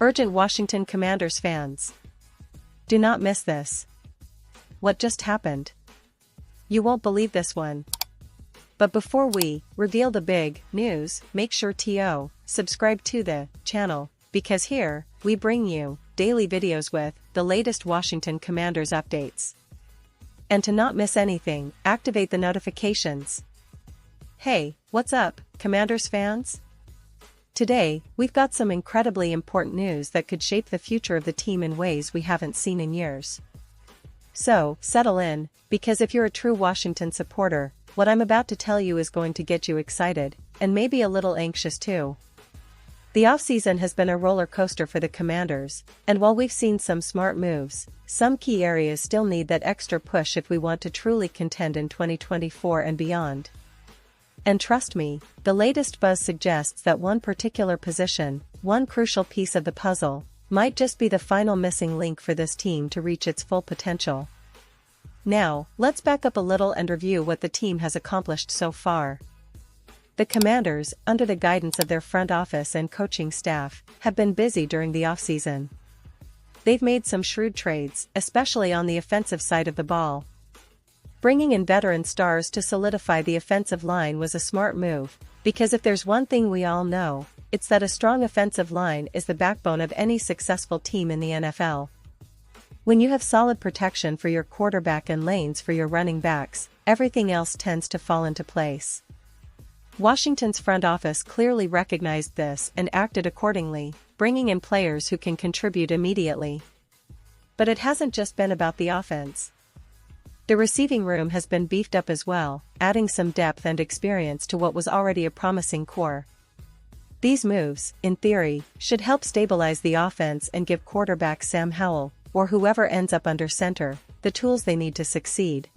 Urgent Washington Commanders fans. Do not miss this. What just happened? You won't believe this one. But before we reveal the big news, make sure to subscribe to the channel, because here, we bring you daily videos with the latest Washington Commanders updates. And to not miss anything, activate the notifications. Hey, what's up, Commanders fans? Today, we've got some incredibly important news that could shape the future of the team in ways we haven't seen in years. So, settle in, because if you're a true Washington supporter, what I'm about to tell you is going to get you excited, and maybe a little anxious too. The offseason has been a roller coaster for the Commanders, and while we've seen some smart moves, some key areas still need that extra push if we want to truly contend in 2024 and beyond. And trust me, the latest buzz suggests that one particular position, one crucial piece of the puzzle, might just be the final missing link for this team to reach its full potential. Now, let's back up a little and review what the team has accomplished so far. The Commanders, under the guidance of their front office and coaching staff, have been busy during the offseason. They've made some shrewd trades, especially on the offensive side of the ball. Bringing in veteran stars to solidify the offensive line was a smart move, because if there's one thing we all know, it's that a strong offensive line is the backbone of any successful team in the NFL. When you have solid protection for your quarterback and lanes for your running backs, everything else tends to fall into place. Washington's front office clearly recognized this and acted accordingly, bringing in players who can contribute immediately. But it hasn't just been about the offense. The receiving room has been beefed up as well, adding some depth and experience to what was already a promising core. These moves, in theory, should help stabilize the offense and give quarterback Sam Howell, or whoever ends up under center, the tools they need to succeed.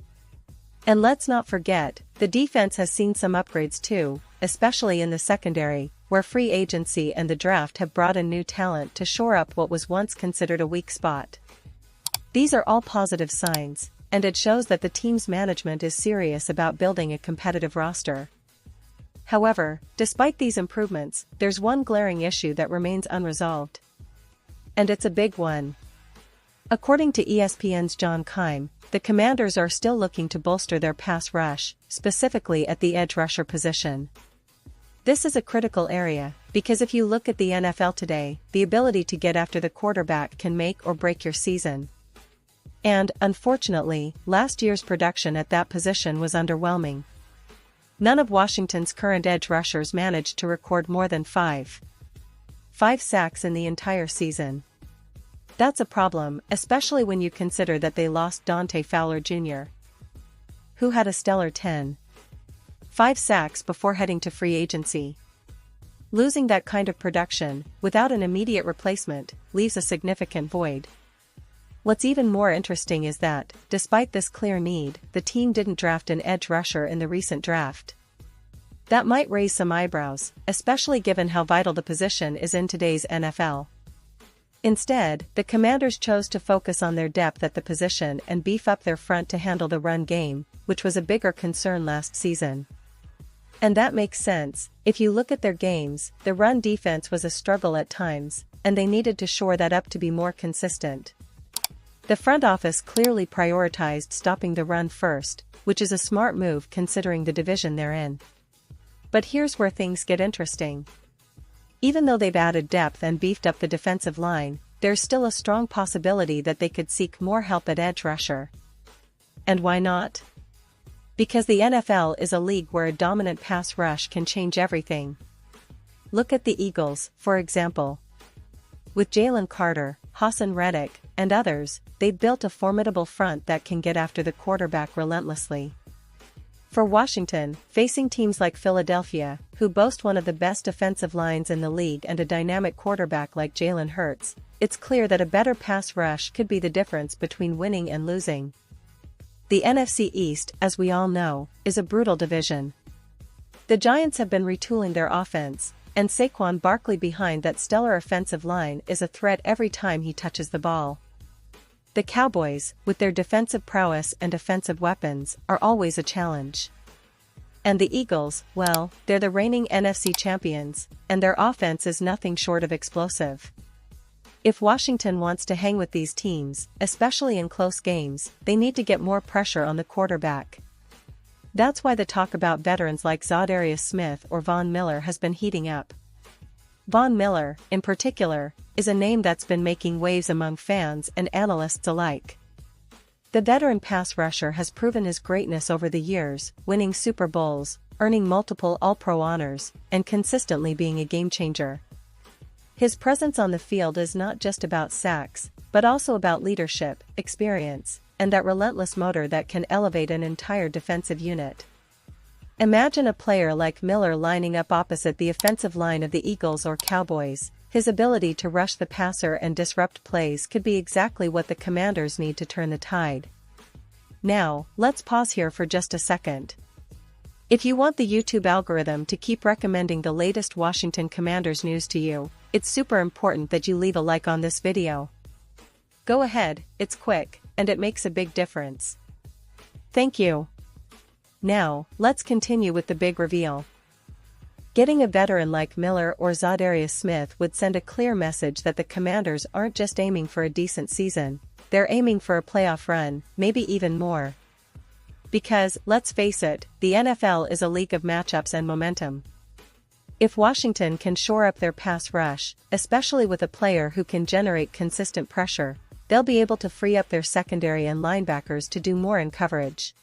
And let's not forget, the defense has seen some upgrades too, especially in the secondary, where free agency and the draft have brought in new talent to shore up what was once considered a weak spot. These are all positive signs, and it shows that the team's management is serious about building a competitive roster. However, despite these improvements, there's one glaring issue that remains unresolved. And it's a big one. According to ESPN's John Keim, the Commanders are still looking to bolster their pass rush, specifically at the edge rusher position. This is a critical area, because if you look at the NFL today, the ability to get after the quarterback can make or break your season. And, unfortunately, last year's production at that position was underwhelming. None of Washington's current edge rushers managed to record more than five sacks in the entire season. That's a problem, especially when you consider that they lost Dante Fowler Jr., who had a stellar 10.5 sacks before heading to free agency. Losing that kind of production, without an immediate replacement, leaves a significant void. What's even more interesting is that, despite this clear need, the team didn't draft an edge rusher in the recent draft. That might raise some eyebrows, especially given how vital the position is in today's NFL. Instead, the Commanders chose to focus on their depth at the position and beef up their front to handle the run game, which was a bigger concern last season. And that makes sense. If you look at their games, the run defense was a struggle at times, and they needed to shore that up to be more consistent. The front office clearly prioritized stopping the run first, which is a smart move considering the division they're in. But here's where things get interesting. Even though they've added depth and beefed up the defensive line, there's still a strong possibility that they could seek more help at edge rusher. And why not? Because the NFL is a league where a dominant pass rush can change everything. Look at the Eagles, for example. With Jalen Carter, Hassan Reddick, and others, they've built a formidable front that can get after the quarterback relentlessly. For Washington, facing teams like Philadelphia, who boast one of the best defensive lines in the league and a dynamic quarterback like Jalen Hurts, it's clear that a better pass rush could be the difference between winning and losing. The NFC East, as we all know, is a brutal division. The Giants have been retooling their offense, and Saquon Barkley behind that stellar offensive line is a threat every time he touches the ball. The Cowboys, with their defensive prowess and offensive weapons, are always a challenge. And the Eagles, well, they're the reigning NFC champions, and their offense is nothing short of explosive. If Washington wants to hang with these teams, especially in close games, they need to get more pressure on the quarterback. That's why the talk about veterans like Zadarius Smith or Von Miller has been heating up. Von Miller, in particular, is a name that's been making waves among fans and analysts alike. The veteran pass rusher has proven his greatness over the years, winning Super Bowls, earning multiple All-Pro honors, and consistently being a game-changer. His presence on the field is not just about sacks, but also about leadership, experience, and that relentless motor that can elevate an entire defensive unit. Imagine a player like Miller lining up opposite the offensive line of the Eagles or Cowboys. His ability to rush the passer and disrupt plays could be exactly what the Commanders need to turn the tide. Now, let's pause here for just a second. If you want the YouTube algorithm to keep recommending the latest Washington Commanders news to you, it's super important that you leave a like on this video. Go ahead, it's quick, and it makes a big difference. Thank you. Now, let's continue with the big reveal. Getting a veteran like Miller or Zadarius Smith would send a clear message that the Commanders aren't just aiming for a decent season, they're aiming for a playoff run, maybe even more. Because, let's face it, the NFL is a league of matchups and momentum. If Washington can shore up their pass rush, especially with a player who can generate consistent pressure, they'll be able to free up their secondary and linebackers to do more in coverage.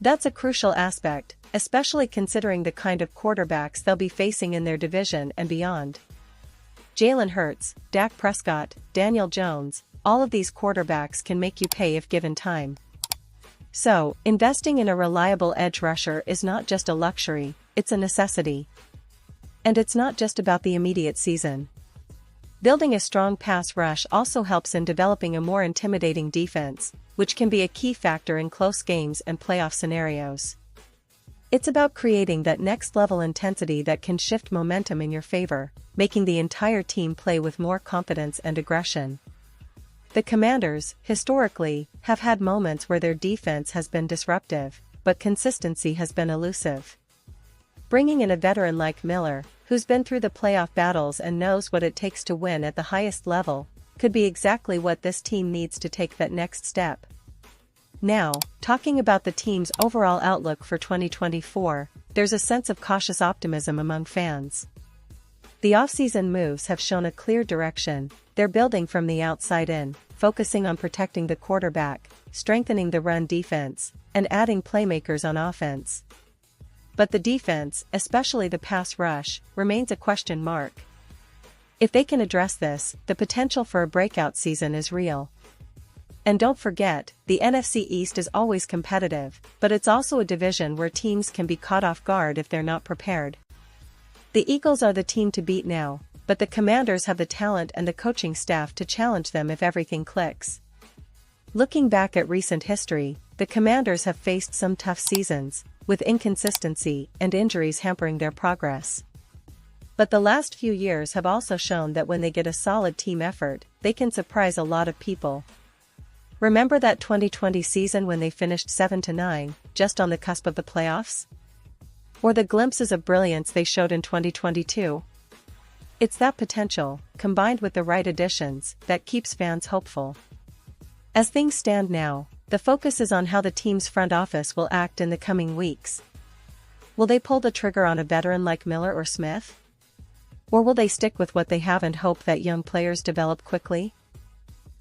That's a crucial aspect, especially considering the kind of quarterbacks they'll be facing in their division and beyond. Jalen Hurts, Dak Prescott, Daniel Jones, all of these quarterbacks can make you pay if given time. So, investing in a reliable edge rusher is not just a luxury, it's a necessity. And it's not just about the immediate season. Building a strong pass rush also helps in developing a more intimidating defense, which can be a key factor in close games and playoff scenarios. It's about creating that next-level intensity that can shift momentum in your favor, making the entire team play with more confidence and aggression. The Commanders, historically, have had moments where their defense has been disruptive, but consistency has been elusive. Bringing in a veteran like Miller, who's been through the playoff battles and knows what it takes to win at the highest level, could be exactly what this team needs to take that next step. Now, talking about the team's overall outlook for 2024, there's a sense of cautious optimism among fans. The offseason moves have shown a clear direction. They're building from the outside in, focusing on protecting the quarterback, strengthening the run defense, and adding playmakers on offense. But the defense, especially the pass rush, remains a question mark. If they can address this, the potential for a breakout season is real. And don't forget, the NFC East is always competitive, but it's also a division where teams can be caught off guard if they're not prepared. The Eagles are the team to beat now, but the Commanders have the talent and the coaching staff to challenge them if everything clicks. Looking back at recent history, the Commanders have faced some tough seasons, with inconsistency and injuries hampering their progress. But the last few years have also shown that when they get a solid team effort, they can surprise a lot of people. Remember that 2020 season when they finished 7-9, just on the cusp of the playoffs? Or the glimpses of brilliance they showed in 2022? It's that potential, combined with the right additions, that keeps fans hopeful. As things stand now, the focus is on how the team's front office will act in the coming weeks. Will they pull the trigger on a veteran like Miller or Smith? Or will they stick with what they have and hope that young players develop quickly?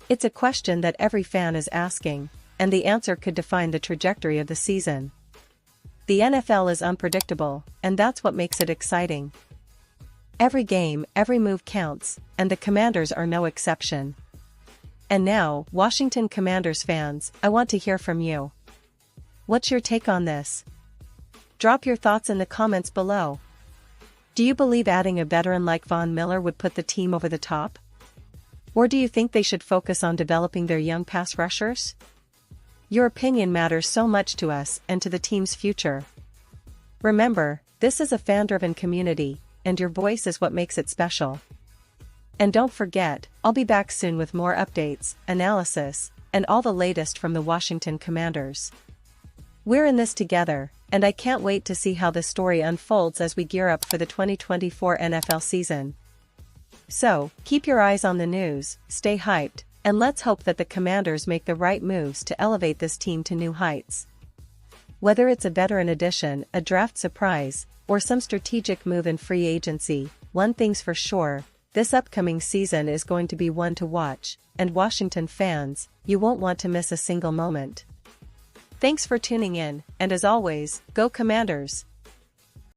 It's a question that every fan is asking, and the answer could define the trajectory of the season. The NFL is unpredictable, and that's what makes it exciting. Every game, every move counts, and the Commanders are no exception. And now, Washington Commanders fans, I want to hear from you. What's your take on this? Drop your thoughts in the comments below. Do you believe adding a veteran like Von Miller would put the team over the top? Or do you think they should focus on developing their young pass rushers? Your opinion matters so much to us and to the team's future. Remember, this is a fan-driven community, and your voice is what makes it special. And don't forget, I'll be back soon with more updates, analysis, and all the latest from the Washington Commanders. We're in this together, and I can't wait to see how this story unfolds as we gear up for the 2024 NFL season. So, keep your eyes on the news, stay hyped, and let's hope that the Commanders make the right moves to elevate this team to new heights. Whether it's a veteran addition, a draft surprise, or some strategic move in free agency, one thing's for sure, this upcoming season is going to be one to watch, and Washington fans, you won't want to miss a single moment. Thanks for tuning in, and as always, go Commanders!